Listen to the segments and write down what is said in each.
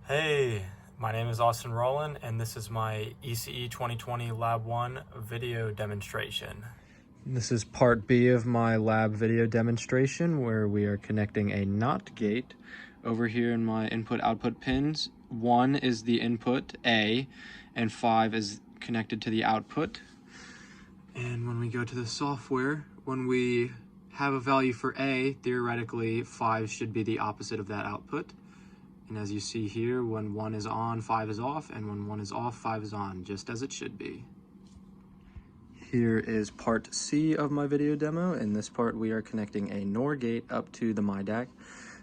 Hey, my name is Austin Rowland, and this is my ECE 2020 Lab 1 video demonstration. This is part B of my lab video demonstration, where we are connecting a NOT gate. Over here in my input-output pins, 1 is the input, A, and 5 is connected to the output. And when we go to the software, when we have a value for A, theoretically 5 should be the opposite of that output. And as you see here, when 1 is on, 5 is off, and when 1 is off, 5 is on, just as it should be. Here is part C of my video demo. In this part, we are connecting a NOR gate up to the myDAQ.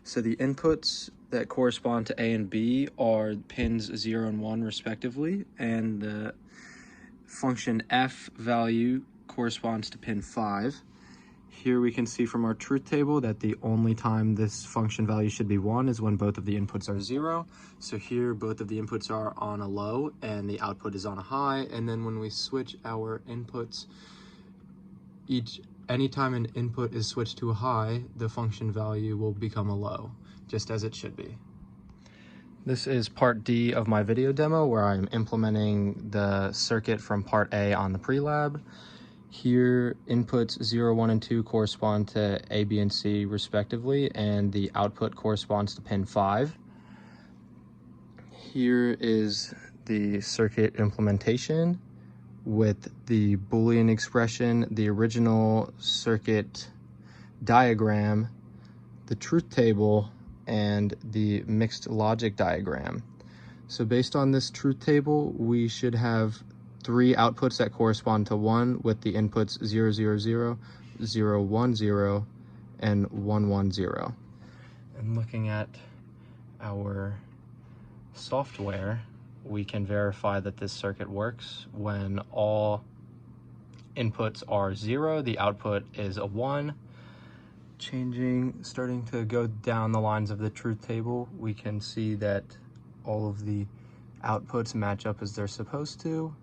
So the inputs that correspond to A and B are pins 0 and 1 respectively, and the function F value corresponds to pin 5. Here we can see from our truth table that the only time this function value should be 1 is when both of the inputs are 0. So here both of the inputs are on a low and the output is on a high. And then when we switch our inputs, anytime an input is switched to a high, the function value will become a low, just as it should be. This is part D of my video demo, where I'm implementing the circuit from part A on the pre-lab. Here, inputs 0, 1, and 2 correspond to A, B, and C respectively, and the output corresponds to pin 5. Here is the circuit implementation with the Boolean expression, the original circuit diagram, the truth table, and the mixed logic diagram. So based on this truth table, we should have 3 outputs that correspond to 1 with the inputs 0, 0, 0, 0, 1, 0, and 1, 1, 0. And looking at our software, we can verify that this circuit works. When all inputs are 0, the output is a 1. Starting to go down the lines of the truth table, we can see that all of the outputs match up as they're supposed to.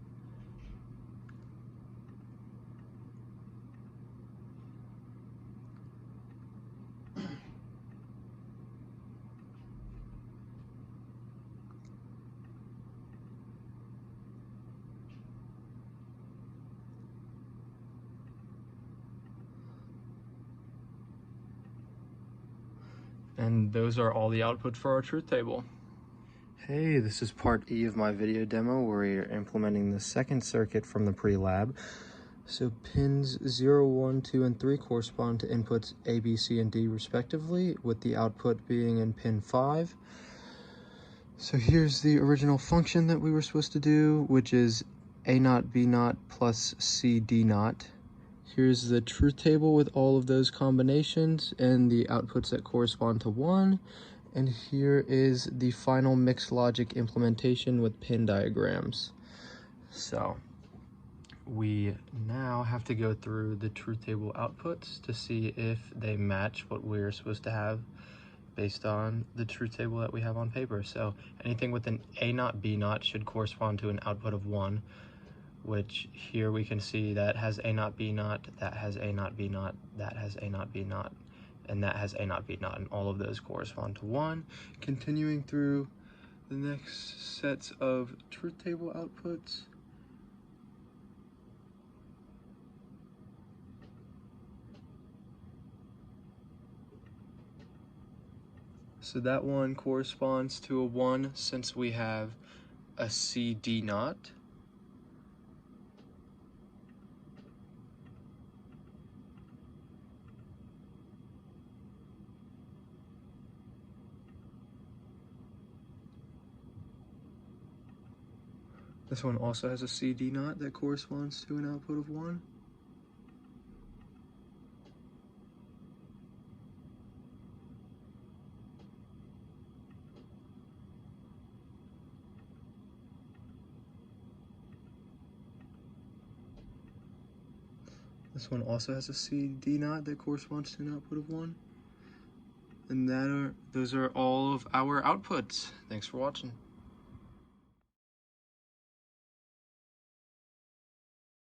And those are all the outputs for our truth table. Hey, this is part E of my video demo, where we are implementing the second circuit from the pre-lab. So pins 0, 1, 2, and 3 correspond to inputs A, B, C, and D respectively, with the output being in pin 5. So here's the original function that we were supposed to do, which is A0, B0 plus C, D0. Here's the truth table with all of those combinations and the outputs that correspond to 1. And here is the final mixed logic implementation with pin diagrams. So we now have to go through the truth table outputs to see if they match what we're supposed to have based on the truth table that we have on paper. So anything with an A0, B0 should correspond to an output of 1. Which here we can see that has A0, B0, that has A0, B0, that has A0, B0, and that has A0, B0, and all of those correspond to 1. Continuing through the next sets of truth table outputs. So that one corresponds to a 1 since we have a C, D0. This one also has a C, D0 that corresponds to an output of 1. This one also has a C, D0 that corresponds to an output of 1. And those are all of our outputs. Thanks for watching.